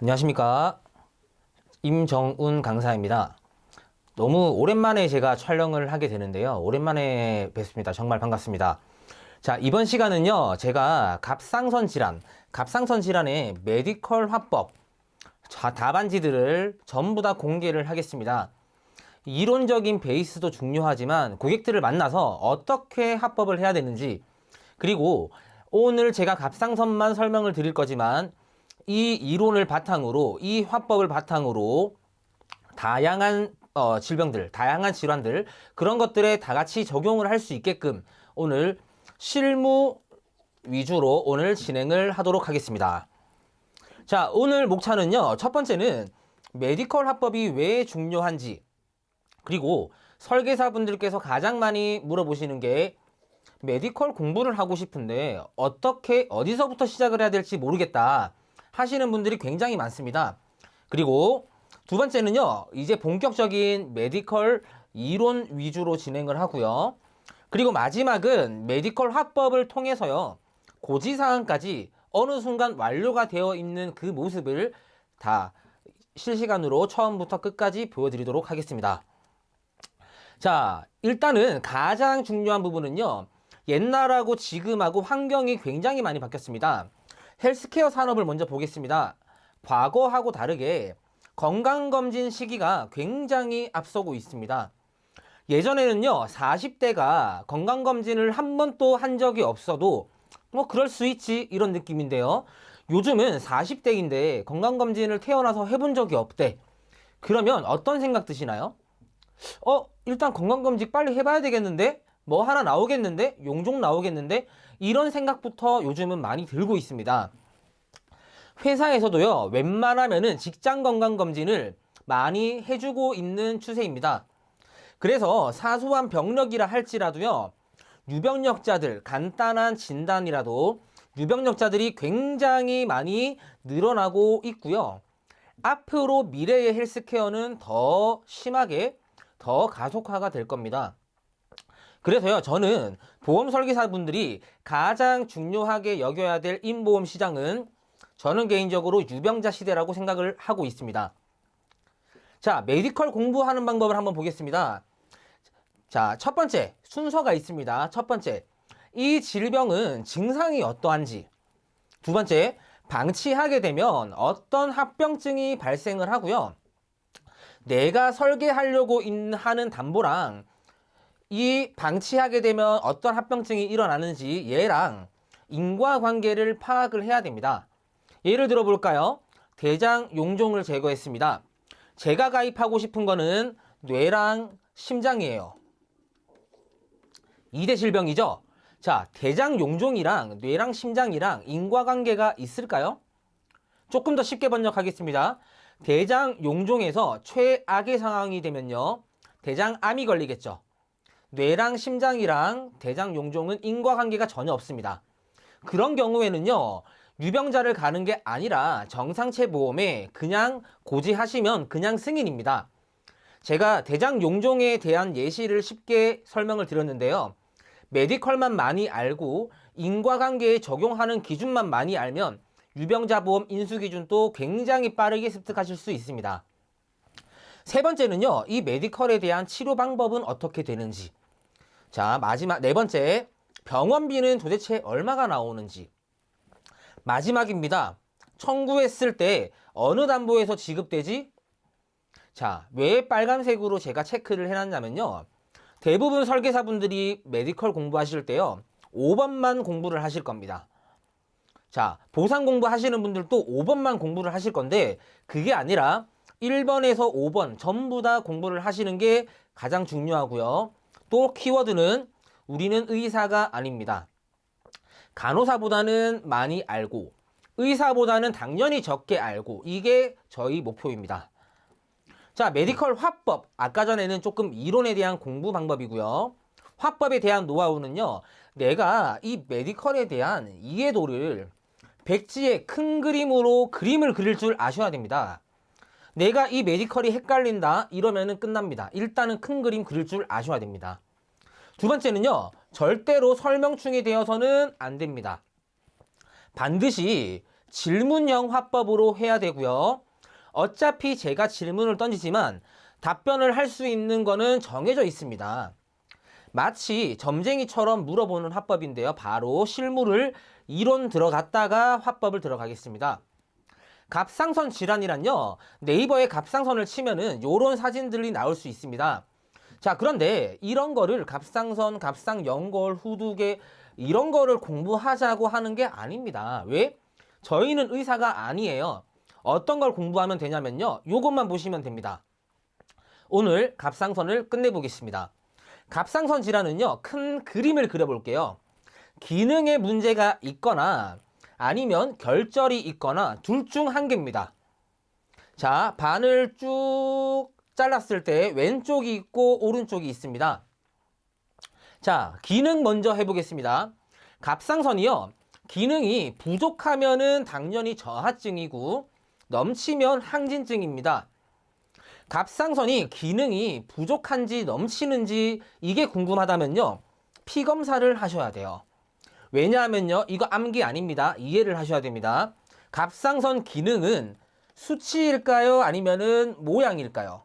안녕하십니까. 임정운 강사입니다. 너무 오랜만에 제가 촬영을 하게 되는데요. 오랜만에 뵙습니다. 정말 반갑습니다. 자, 이번 시간은요, 제가 갑상선 질환의 메디컬 화법, 답안지들을 전부 다 공개를 하겠습니다. 이론적인 베이스도 중요하지만 고객들을 만나서 어떻게 화법을 해야 되는지, 그리고 오늘 제가 갑상선만 설명을 드릴 거지만 이 이론을 바탕으로, 이 화법을 바탕으로 다양한 질병들, 다양한 질환들, 그런 것들에 다 같이 적용을 할 수 있게끔 오늘 실무 위주로 오늘 진행을 하도록 하겠습니다. 자, 오늘 목차는요, 첫 번째는 메디컬 화법이 왜 중요한지, 그리고 설계사분들께서 가장 많이 물어보시는 게 메디컬 공부를 하고 싶은데 어디서부터 시작을 해야 될지 모르겠다 하시는 분들이 굉장히 많습니다. 그리고 두 번째는요, 이제 본격적인 메디컬 이론 위주로 진행을 하고요. 그리고 마지막은 메디컬 화법을 통해서요, 고지사항까지 어느 순간 완료가 되어 있는 그 모습을 다 실시간으로 처음부터 끝까지 보여드리도록 하겠습니다. 자, 일단은 가장 중요한 부분은요, 옛날하고 지금하고 환경이 굉장히 많이 바뀌었습니다. 헬스케어 산업을 먼저 보겠습니다. 과거하고 다르게 건강검진 시기가 굉장히 앞서고 있습니다. 예전에는요, 40대가 건강검진을 한 번도 한 적이 없어도 뭐 그럴 수 있지 이런 느낌인데요. 요즘은 40대인데 건강검진을 태어나서 해본 적이 없대. 그러면 어떤 생각 드시나요? 일단 건강검진 빨리 해봐야 되겠는데? 뭐 하나 나오겠는데? 용종 나오겠는데? 이런 생각부터 요즘은 많이 들고 있습니다. 회사에서도요, 웬만하면은 직장 건강검진을 많이 해주고 있는 추세입니다. 그래서 사소한 병력이라 할지라도요, 유병력자들, 간단한 진단이라도 유병력자들이 굉장히 많이 늘어나고 있고요. 앞으로 미래의 헬스케어는 더 심하게, 더 가속화가 될 겁니다. 그래서요, 저는 보험 설계사분들이 가장 중요하게 여겨야 될 인보험 시장은 저는 개인적으로 유병자 시대라고 생각을 하고 있습니다. 자, 메디컬 공부하는 방법을 한번 보겠습니다. 자, 첫 번째, 순서가 있습니다. 첫 번째, 이 질병은 증상이 어떠한지. 두 번째, 방치하게 되면 어떤 합병증이 발생을 하고요. 내가 설계하려고 하는 담보랑 이 방치하게 되면 어떤 합병증이 일어나는지 얘랑 인과관계를 파악을 해야 됩니다. 예를 들어 볼까요? 대장 용종을 제거했습니다. 제가 가입하고 싶은 거는 뇌랑 심장이에요. 2대 질병이죠? 자, 대장 용종이랑 뇌랑 심장이랑 인과관계가 있을까요? 조금 더 쉽게 번역하겠습니다. 대장 용종에서 최악의 상황이 되면요, 대장암이 걸리겠죠. 뇌랑 심장이랑 대장 용종은 인과관계가 전혀 없습니다. 그런 경우에는요, 유병자를 가는 게 아니라 정상체 보험에 그냥 고지하시면 그냥 승인입니다. 제가 대장 용종에 대한 예시를 쉽게 설명을 드렸는데요. 메디컬만 많이 알고 인과관계에 적용하는 기준만 많이 알면 유병자 보험 인수 기준도 굉장히 빠르게 습득하실 수 있습니다. 세 번째는요, 이 메디컬에 대한 치료 방법은 어떻게 되는지. 자, 마지막 네 번째, 병원비는 도대체 얼마가 나오는지. 마지막입니다. 청구했을 때 어느 담보에서 지급되지? 자, 왜 빨간색으로 제가 체크를 해놨냐면요, 대부분 설계사분들이 메디컬 공부하실 때요, 5번만 공부를 하실 겁니다. 자, 보상 공부하시는 분들도 5번만 공부를 하실 건데 그게 아니라 1번에서 5번 전부 다 공부를 하시는 게 가장 중요하고요. 또 키워드는 우리는 의사가 아닙니다. 간호사보다는 많이 알고 의사보다는 당연히 적게 알고, 이게 저희 목표입니다. 자, 메디컬 화법, 아까 전에는 조금 이론에 대한 공부 방법이고요. 화법에 대한 노하우는요, 내가 이 메디컬에 대한 이해도를 백지에 큰 그림으로 그림을 그릴 줄 아셔야 됩니다. 내가 이 메디컬이 헷갈린다 이러면은 끝납니다. 일단은 큰 그림 그릴 줄 아셔야 됩니다. 두 번째는요, 절대로 설명충이 되어서는 안 됩니다. 반드시 질문형 화법으로 해야 되고요. 어차피 제가 질문을 던지지만 답변을 할 수 있는 거는 정해져 있습니다. 마치 점쟁이처럼 물어보는 화법인데요. 바로 실물을 이론 들어갔다가 화법을 들어가겠습니다. 갑상선 질환이란요. 네이버에 갑상선을 치면은 요런 사진들이 나올 수 있습니다. 자, 그런데 이런 거를 갑상선, 갑상연골, 후두개 이런 거를 공부하자고 하는 게 아닙니다. 왜? 저희는 의사가 아니에요. 어떤 걸 공부하면 되냐면요. 요것만 보시면 됩니다. 오늘 갑상선을 끝내보겠습니다. 갑상선 질환은요. 큰 그림을 그려볼게요. 기능에 문제가 있거나 아니면 결절이 있거나 둘 중 한 개입니다. 자, 반을 쭉 잘랐을 때 왼쪽이 있고 오른쪽이 있습니다. 자, 기능 먼저 해보겠습니다. 갑상선이요. 기능이 부족하면은 당연히 저하증이고 넘치면 항진증입니다. 갑상선이 기능이 부족한지 넘치는지 이게 궁금하다면요. 피 검사를 하셔야 돼요. 왜냐하면요. 이거 암기 아닙니다. 이해를 하셔야 됩니다. 갑상선 기능은 수치일까요? 아니면은 모양일까요?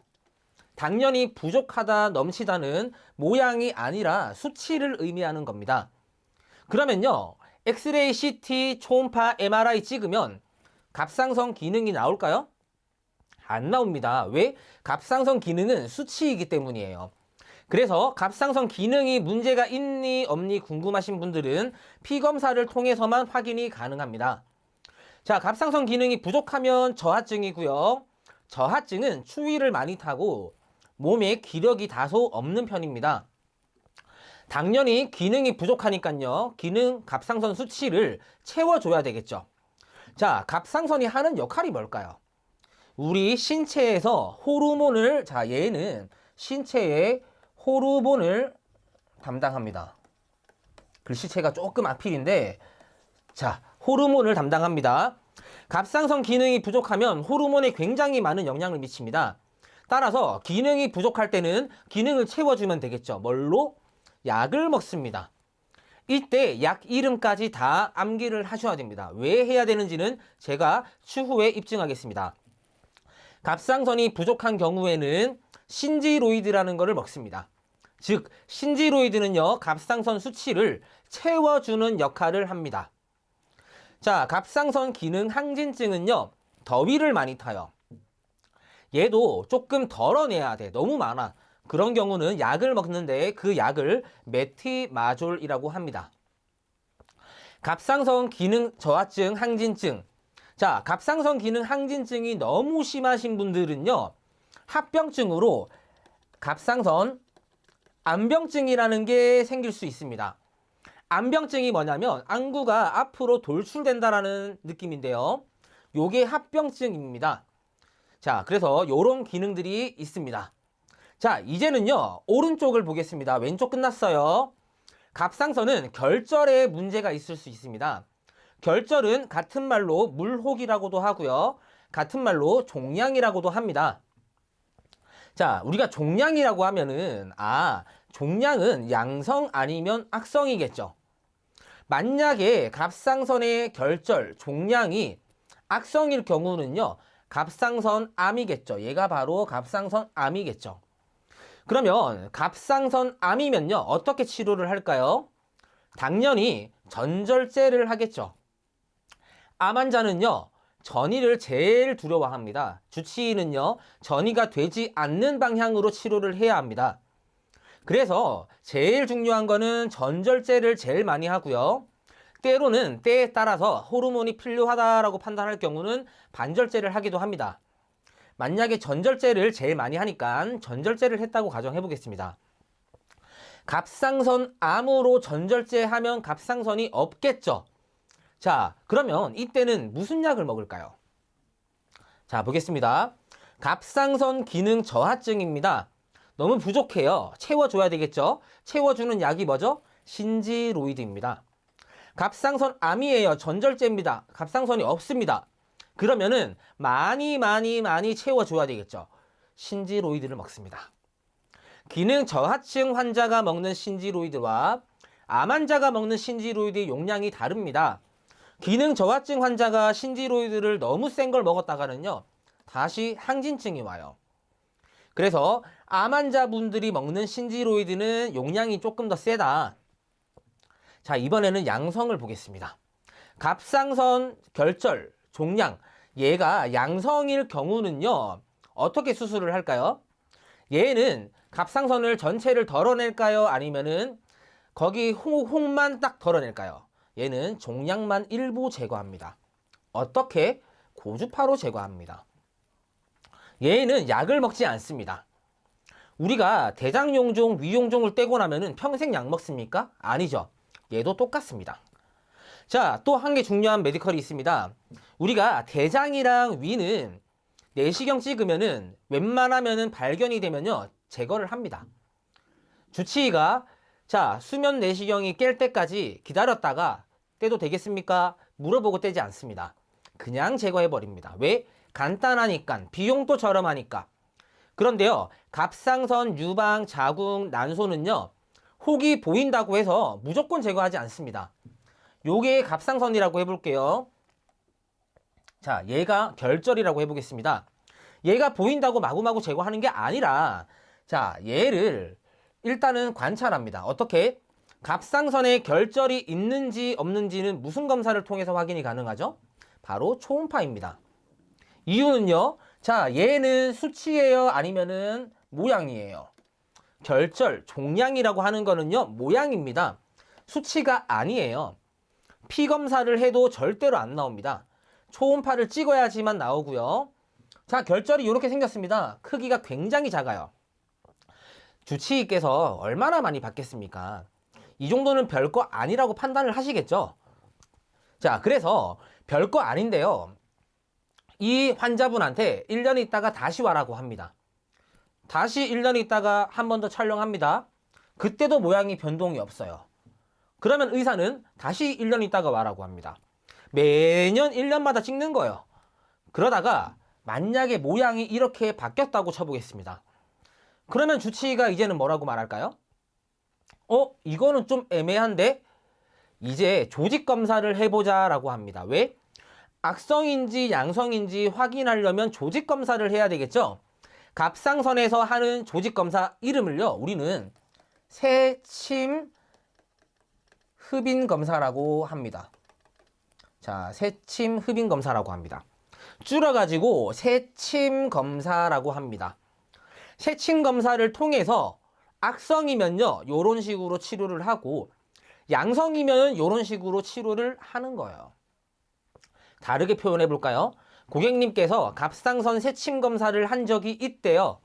당연히 부족하다, 넘치다는 모양이 아니라 수치를 의미하는 겁니다. 그러면요. 엑스레이, CT, 초음파, MRI 찍으면 갑상선 기능이 나올까요? 안 나옵니다. 왜? 갑상선 기능은 수치이기 때문이에요. 그래서 갑상선 기능이 문제가 있니 없니 궁금하신 분들은 피검사를 통해서만 확인이 가능합니다. 자, 갑상선 기능이 부족하면 저하증이고요. 저하증은 추위를 많이 타고 몸에 기력이 다소 없는 편입니다. 당연히 기능이 부족하니까요. 갑상선 수치를 채워줘야 되겠죠. 자, 갑상선이 하는 역할이 뭘까요? 우리 신체에서 호르몬을, 자, 얘는 신체의 호르몬을 담당합니다. 글씨체가 조금 악필인데, 자, 호르몬을 담당합니다. 갑상선 기능이 부족하면 호르몬에 굉장히 많은 영향을 미칩니다. 따라서 기능이 부족할 때는 기능을 채워주면 되겠죠. 뭘로? 약을 먹습니다. 이때 약 이름까지 다 암기를 하셔야 됩니다. 왜 해야 되는지는 제가 추후에 입증하겠습니다. 갑상선이 부족한 경우에는 신지로이드라는 것을 먹습니다. 즉 신지로이드는요. 갑상선 수치를 채워주는 역할을 합니다. 자, 갑상선 기능 항진증은요. 더위를 많이 타요. 얘도 조금 덜어내야 돼. 너무 많아. 그런 경우는 약을 먹는데 그 약을 메티마졸이라고 합니다. 갑상선 기능 저하증, 항진증. 자, 갑상선 기능 항진증이 너무 심하신 분들은요. 합병증으로 갑상선 암병증이라는 게 생길 수 있습니다. 암병증이 뭐냐면 안구가 앞으로 돌출된다라는 느낌인데요. 요게 합병증입니다. 자, 그래서 요런 기능들이 있습니다. 자, 이제는요. 오른쪽을 보겠습니다. 왼쪽 끝났어요. 갑상선은 결절에 문제가 있을 수 있습니다. 결절은 같은 말로 물혹이라고도 하고요. 같은 말로 종양이라고도 합니다. 자, 우리가 종양이라고 하면은 종양은 양성 아니면 악성이겠죠. 만약에 갑상선의 결절, 종양이 악성일 경우는요. 갑상선암이겠죠. 얘가 바로 갑상선암이겠죠. 그러면 갑상선암이면요. 어떻게 치료를 할까요? 당연히 전절제를 하겠죠. 암 환자는요. 전이를 제일 두려워합니다. 주치의는요. 전이가 되지 않는 방향으로 치료를 해야 합니다. 그래서 제일 중요한 거는 전절제를 제일 많이 하고요. 때로는 때에 따라서 호르몬이 필요하다라고 판단할 경우는 반절제를 하기도 합니다. 만약에 전절제를 제일 많이 하니까 전절제를 했다고 가정해 보겠습니다. 갑상선 암으로 전절제 하면 갑상선이 없겠죠. 자, 그러면 이때는 무슨 약을 먹을까요? 자, 보겠습니다. 갑상선 기능 저하증입니다. 너무 부족해요. 채워줘야 되겠죠. 채워주는 약이 뭐죠? 신지로이드입니다. 갑상선 암이에요. 전절제입니다. 갑상선이 없습니다. 그러면은 많이 채워줘야 되겠죠. 신지로이드를 먹습니다. 기능 저하증 환자가 먹는 신지로이드와 암 환자가 먹는 신지로이드의 용량이 다릅니다. 기능 저하증 환자가 신지로이드를 너무 센 걸 먹었다가는요, 다시 항진증이 와요. 그래서 암 환자분들이 먹는 신지로이드는 용량이 조금 더 세다. 자, 이번에는 양성을 보겠습니다. 갑상선 결절, 종양, 얘가 양성일 경우는요, 어떻게 수술을 할까요? 얘는 갑상선을 전체를 덜어낼까요? 아니면은 거기 홍만 딱 덜어낼까요? 얘는 종양만 일부 제거합니다. 어떻게? 고주파로 제거합니다. 얘는 약을 먹지 않습니다. 우리가 대장용종, 위용종을 떼고 나면은 평생 약 먹습니까? 아니죠. 얘도 똑같습니다. 자, 또 한 개 중요한 메디컬이 있습니다. 우리가 대장이랑 위는 내시경 찍으면은 웬만하면은 발견이 되면요, 제거를 합니다. 주치의가 자, 수면 내시경이 깰 때까지 기다렸다가 떼도 되겠습니까? 물어보고 떼지 않습니다. 그냥 제거해버립니다. 왜? 간단하니까, 비용도 저렴하니까. 그런데요, 갑상선, 유방, 자궁, 난소는요, 혹이 보인다고 해서 무조건 제거하지 않습니다. 요게 갑상선이라고 해볼게요. 자, 얘가 결절이라고 해보겠습니다. 얘가 보인다고 마구마구 제거하는 게 아니라, 자, 얘를 일단은 관찰합니다. 어떻게? 갑상선에 결절이 있는지 없는지는 무슨 검사를 통해서 확인이 가능하죠? 바로 초음파입니다. 이유는요, 자, 얘는 수치예요? 아니면은 모양이에요? 결절, 종양이라고 하는 거는요, 모양입니다. 수치가 아니에요. 피 검사를 해도 절대로 안 나옵니다. 초음파를 찍어야지만 나오고요. 자, 결절이 이렇게 생겼습니다. 크기가 굉장히 작아요. 주치의께서 얼마나 많이 받겠습니까? 이 정도는 별거 아니라고 판단을 하시겠죠? 자, 그래서 별거 아닌데요. 이 환자분한테 1년 있다가 다시 와라고 합니다. 다시 1년 있다가 한 번 더 촬영합니다. 그때도 모양이 변동이 없어요. 그러면 의사는 다시 1년 있다가 와라고 합니다. 매년 1년마다 찍는 거예요. 그러다가 만약에 모양이 이렇게 바뀌었다고 쳐보겠습니다. 그러면 주치의가 이제는 뭐라고 말할까요? 이거는 좀 애매한데? 이제 조직 검사를 해보자 라고 합니다. 왜? 악성인지 양성인지 확인하려면 조직 검사를 해야 되겠죠? 갑상선에서 하는 조직 검사 이름을요, 우리는 새침 흡인 검사라고 합니다. 자, 새침 흡인 검사라고 합니다. 줄여가지고 새침 검사라고 합니다. 새침 검사를 통해서 악성이면요, 요런 식으로 치료를 하고, 양성이면 요런 식으로 치료를 하는 거예요. 다르게 표현해 볼까요? 고객님께서 갑상선 새침 검사를 한 적이 있대요.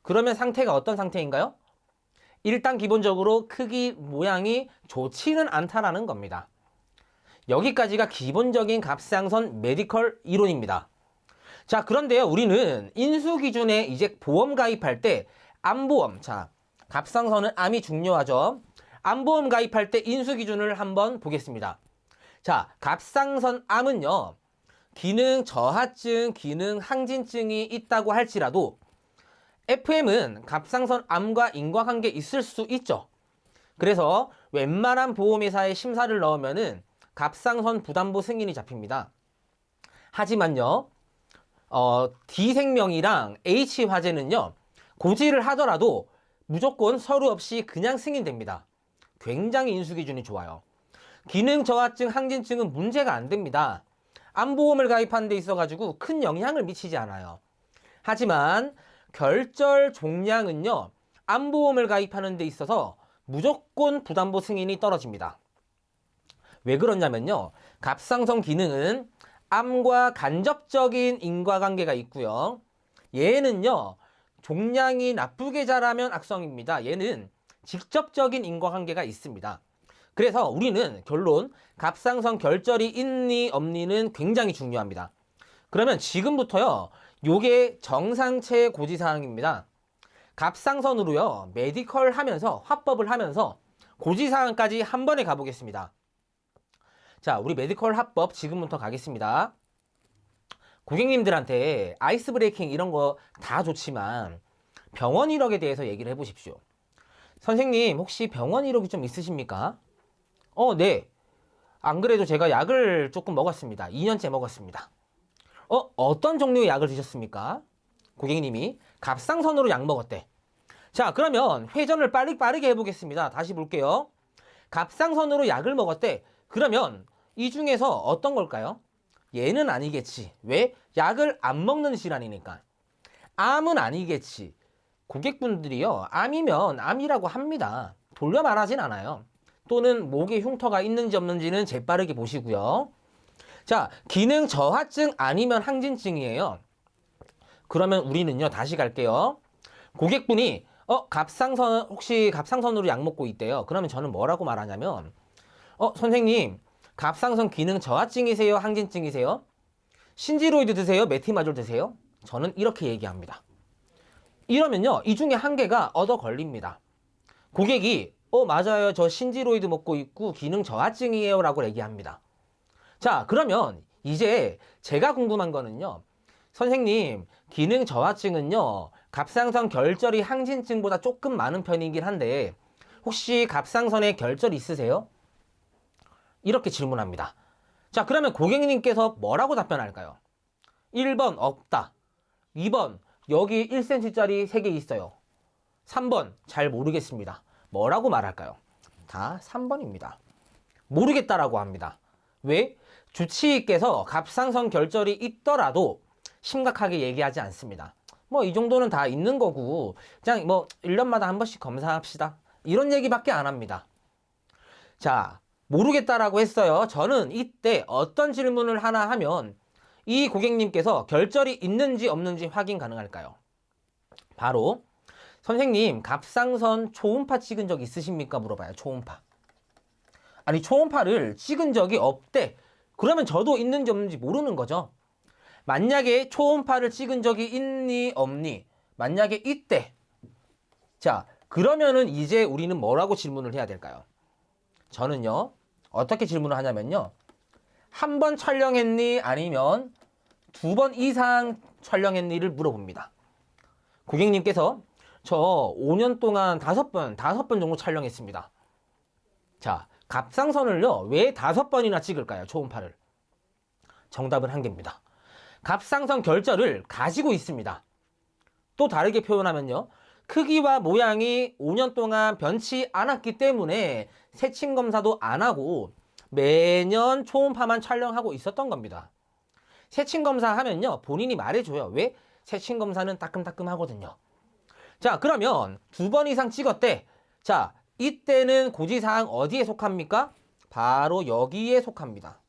그러면 상태가 어떤 상태인가요? 일단 기본적으로 크기, 모양이 좋지는 않다라는 겁니다. 여기까지가 기본적인 갑상선 메디컬 이론입니다. 자, 그런데요, 우리는 인수 기준에 이제 보험 가입할 때 암보험, 자, 갑상선은 암이 중요하죠. 암보험 가입할 때 인수 기준을 한번 보겠습니다. 자, 갑상선 암은요, 기능 저하증, 기능 항진증이 있다고 할지라도 FM은 갑상선 암과 인과관계 있을 수 있죠. 그래서 웬만한 보험회사에 심사를 넣으면은 갑상선 부담보 승인이 잡힙니다. 하지만요, D생명이랑 H화재는요, 고지를 하더라도 무조건 서류 없이 그냥 승인됩니다. 굉장히 인수기준이 좋아요. 기능 저하증, 항진증은 문제가 안 됩니다. 암보험을 가입하는 데 있어가지고 큰 영향을 미치지 않아요. 하지만 결절 종양은요, 암보험을 가입하는 데 있어서 무조건 부담보 승인이 떨어집니다. 왜 그러냐면요, 갑상선 기능은 암과 간접적인 인과관계가 있고요. 얘는요, 종양이 나쁘게 자라면 악성입니다. 얘는 직접적인 인과관계가 있습니다. 그래서 우리는 결론, 갑상선 결절이 있니 없니는 굉장히 중요합니다. 그러면 지금부터요, 요게 정상체 고지사항입니다. 갑상선으로요, 메디컬 하면서, 화법을 하면서 고지사항까지 한 번에 가보겠습니다. 자, 우리 메디컬 화법 지금부터 가겠습니다. 고객님들한테 아이스 브레이킹 이런 거 다 좋지만 병원 이력에 대해서 얘기를 해보십시오. 선생님, 혹시 병원 이력이 좀 있으십니까? 네. 안 그래도 제가 약을 조금 먹었습니다. 2년째 먹었습니다. 어떤 종류의 약을 드셨습니까? 고객님이 갑상선으로 약 먹었대. 자, 그러면 회전을 빠르게 해보겠습니다. 다시 볼게요. 갑상선으로 약을 먹었대. 그러면 이 중에서 어떤 걸까요? 얘는 아니겠지. 왜? 약을 안 먹는 질환이니까. 암은 아니겠지. 고객분들이요, 암이면 암이라고 합니다. 돌려 말하진 않아요. 또는 목에 흉터가 있는지 없는지는 재빠르게 보시고요. 자, 기능 저하증 아니면 항진증이에요. 그러면 우리는요, 다시 갈게요. 고객분이 혹시 갑상선으로 약 먹고 있대요. 그러면 저는 뭐라고 말하냐면, 선생님, 갑상선 기능 저하증이세요? 항진증이세요? 신지로이드 드세요? 메티마졸 드세요? 저는 이렇게 얘기합니다. 이러면요, 이 중에 한 개가 얻어 걸립니다. 고객이 맞아요, 저 신지로이드 먹고 있고 기능 저하증이에요 라고 얘기합니다. 자, 그러면 이제 제가 궁금한 거는요, 선생님, 기능 저하증은요, 갑상선 결절이 항진증보다 조금 많은 편이긴 한데 혹시 갑상선에 결절 있으세요? 이렇게 질문합니다. 자, 그러면 고객님께서 뭐라고 답변할까요? 1번 없다. 2번 여기 1cm짜리 3개 있어요. 3번 잘 모르겠습니다. 뭐라고 말할까요? 다 3번입니다. 모르겠다라고 합니다. 왜? 주치의께서 갑상선 결절이 있더라도 심각하게 얘기하지 않습니다. 뭐 이 정도는 다 있는 거고 그냥 뭐 1년마다 한 번씩 검사합시다. 이런 얘기밖에 안 합니다. 자, 모르겠다라고 했어요. 저는 이때 어떤 질문을 하나 하면 이 고객님께서 결절이 있는지 없는지 확인 가능할까요? 바로 선생님, 갑상선 초음파 찍은 적 있으십니까? 물어봐요. 초음파. 아니, 초음파를 찍은 적이 없대. 그러면 저도 있는지 없는지 모르는 거죠. 만약에 초음파를 찍은 적이 있니 없니? 만약에 있대. 자, 그러면은 이제 우리는 뭐라고 질문을 해야 될까요? 저는요, 어떻게 질문을 하냐면요, 한 번 촬영했니? 아니면 2번 이상 촬영했니를 물어봅니다. 고객님께서 저 5년 동안 5번 정도 촬영했습니다. 자, 갑상선을요, 왜 5번이나 찍을까요? 초음파를. 정답은 한 개입니다. 갑상선 결절을 가지고 있습니다. 또 다르게 표현하면요, 크기와 모양이 5년 동안 변치 않았기 때문에 세침 검사도 안 하고 매년 초음파만 촬영하고 있었던 겁니다. 세침 검사 하면요, 본인이 말해줘요. 왜? 세침 검사는 따끔따끔 하거든요. 자, 그러면 2번 이상 찍었대. 자, 이때는 고지사항 어디에 속합니까? 바로 여기에 속합니다.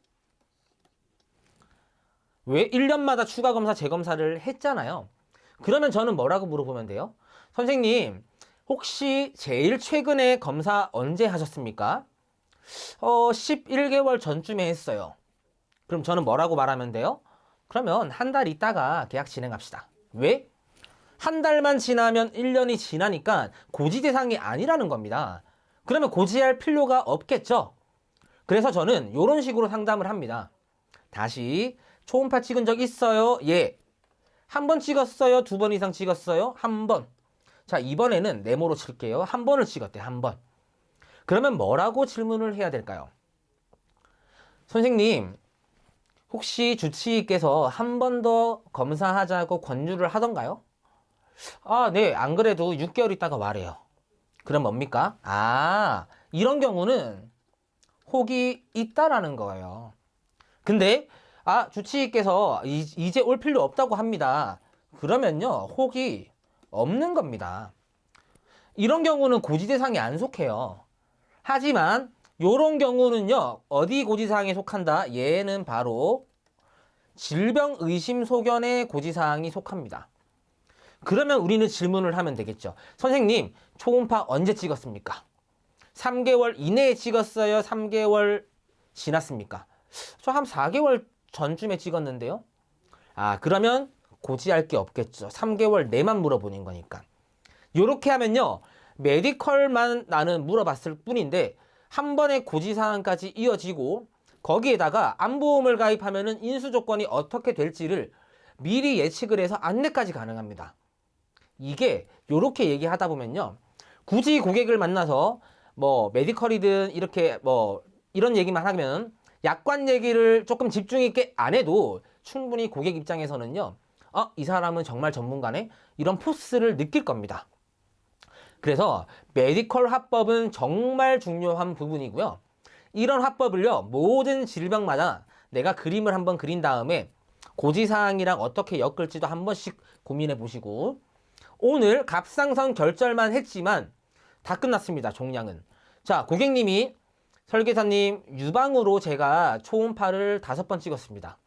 왜? 1년마다 추가 검사, 재검사를 했잖아요. 그러면 저는 뭐라고 물어보면 돼요? 선생님, 혹시 제일 최근에 검사 언제 하셨습니까? 11개월 전쯤에 했어요. 그럼 저는 뭐라고 말하면 돼요? 그러면 한 달 있다가 계약 진행합시다. 왜? 한 달만 지나면 1년이 지나니까 고지 대상이 아니라는 겁니다. 그러면 고지할 필요가 없겠죠? 그래서 저는 이런 식으로 상담을 합니다. 다시 초음파 찍은 적 있어요? 예. 한 번 찍었어요? 2번 이상 찍었어요? 한 번. 자, 이번에는 네모로 칠게요. 한 번을 찍었대, 한 번. 그러면 뭐라고 질문을 해야 될까요? 선생님, 혹시 주치의께서 한 번 더 검사하자고 권유를 하던가요? 아, 네. 안 그래도 6개월 있다가 말해요. 그럼 뭡니까? 아, 이런 경우는 혹이 있다라는 거예요. 근데 주치의께서 이제 올 필요 없다고 합니다. 그러면요, 혹이 없는 겁니다. 이런 경우는 고지대상에 안 속해요. 하지만 요런 경우는요, 어디 고지사항에 속한다? 얘는 바로 질병의심소견의 고지사항이 속합니다. 그러면 우리는 질문을 하면 되겠죠. 선생님, 초음파 언제 찍었습니까? 3개월 이내에 찍었어요? 3개월 지났습니까? 저 한 4개월 전쯤에 찍었는데요. 그러면 고지할 게 없겠죠. 3개월 내만 물어보는 거니까. 요렇게 하면요, 메디컬만 나는 물어봤을 뿐인데 한 번의 고지사항까지 이어지고 거기에다가 암보험을 가입하면은 인수조건이 어떻게 될지를 미리 예측을 해서 안내까지 가능합니다. 이게 요렇게 얘기하다 보면요, 굳이 고객을 만나서 뭐 메디컬이든 이렇게 뭐 이런 얘기만 하면 약관 얘기를 조금 집중 있게 안 해도 충분히 고객 입장에서는요, 이 사람은 정말 전문가네? 이런 포스를 느낄 겁니다. 그래서 메디컬 화법은 정말 중요한 부분이고요. 이런 화법을요, 모든 질병마다 내가 그림을 한번 그린 다음에 고지사항이랑 어떻게 엮을지도 한 번씩 고민해 보시고, 오늘 갑상선 결절만 했지만 다 끝났습니다. 종양은. 자, 고객님이 설계사님, 유방으로 제가 초음파를 5번 찍었습니다.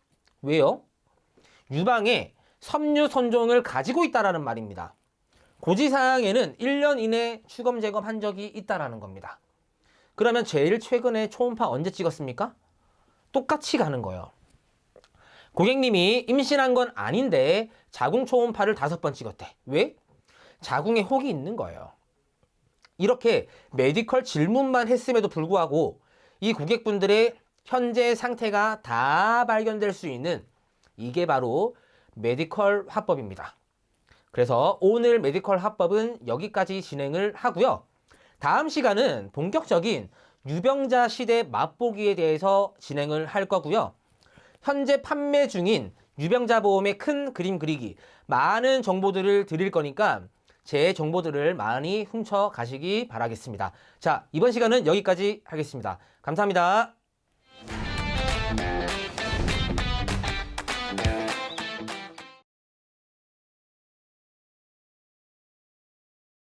왜요? 유방에 섬유선종을 가지고 있다라는 말입니다. 고지사항에는 1년 이내 추검 제거한 적이 있다라는 겁니다. 그러면 제일 최근에 초음파 언제 찍었습니까? 똑같이 가는 거예요. 고객님이 임신한 건 아닌데 자궁 초음파를 5번 찍었대. 왜? 자궁에 혹이 있는 거예요. 이렇게 메디컬 질문만 했음에도 불구하고 이 고객분들의 현재 상태가 다 발견될 수 있는, 이게 바로 메디컬 화법입니다. 그래서 오늘 메디컬 화법은 여기까지 진행을 하고요. 다음 시간은 본격적인 유병자 시대 맛보기에 대해서 진행을 할 거고요. 현재 판매 중인 유병자 보험의 큰 그림 그리기, 많은 정보들을 드릴 거니까 제 정보들을 많이 훔쳐 가시기 바라겠습니다. 자, 이번 시간은 여기까지 하겠습니다. 감사합니다.